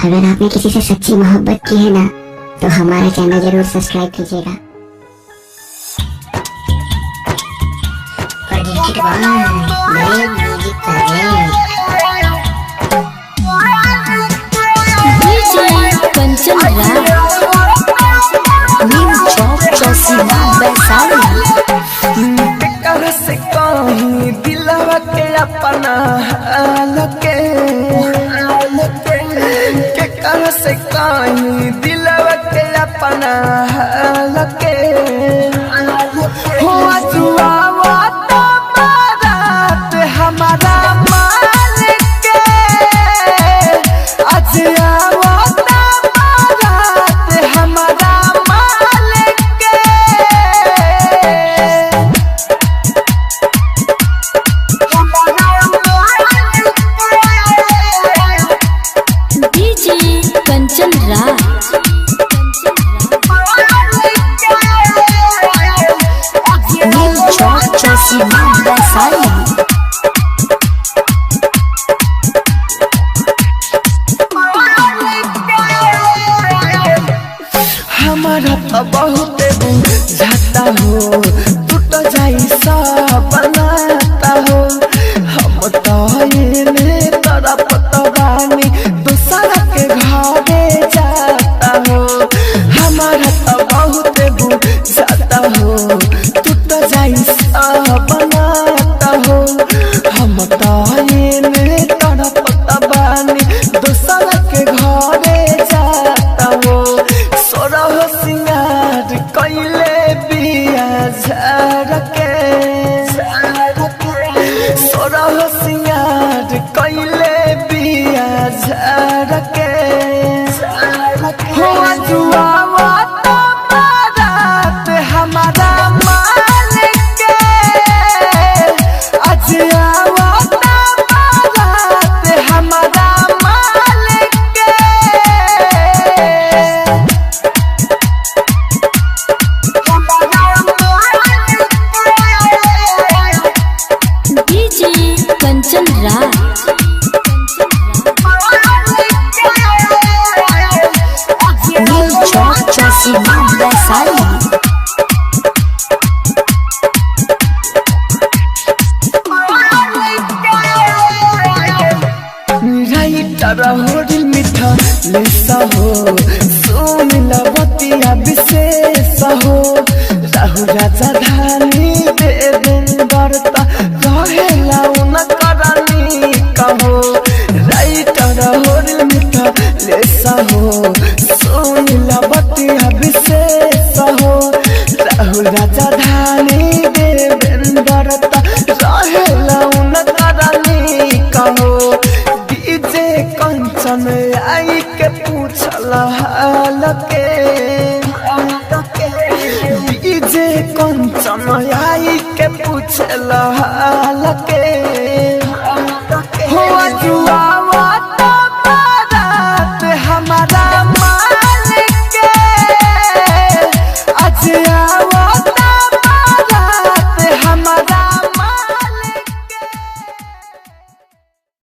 अगर आपने किसी से सच्ची मोहब्बत की है ना, तो हमारा चैनल जरूर सब्सक्राइब कीजिएगा। से कहीं दिलवा के अपना हाल के कर से कहीं दिलवा के अपना हाल के हो जुआवा तो बारात हमारा मालिक के अजियावा तो बारात हमारा मालिक के कंचन राज हमारा तो बहुत जाता हो टूट जाई सब बनाता हो हम तो ये तरफ तो रानी दूसरा के घरे जाता हो हमारा तो बहुत जाता हो टूट जाई सब बनाता हो हम तो ये तरफ तो रानी दूसरा के घरे जाता हो सोरह सिंगार कैले बिया झरके सोरह सिंगार कैले बिया झरके हो जुआवा तो बारात हमारा मालिक के अजियावा तो बारात हमारा मालिक के कंचन राज होरी मीठा लेसा हो सुन लबतिया विशेष हो राहु राजा धानी देवेंद्रता कहेला उन करनी कहो राइटर होरी मीठा लेसा हो सुन लबतिया विशेष हो राहु राजा धानी देवेंद्रता कहेला उन करनी कहो डीजे कंचन आई के पूछल हाल के डीजे कंचन आई के पूछल हाल के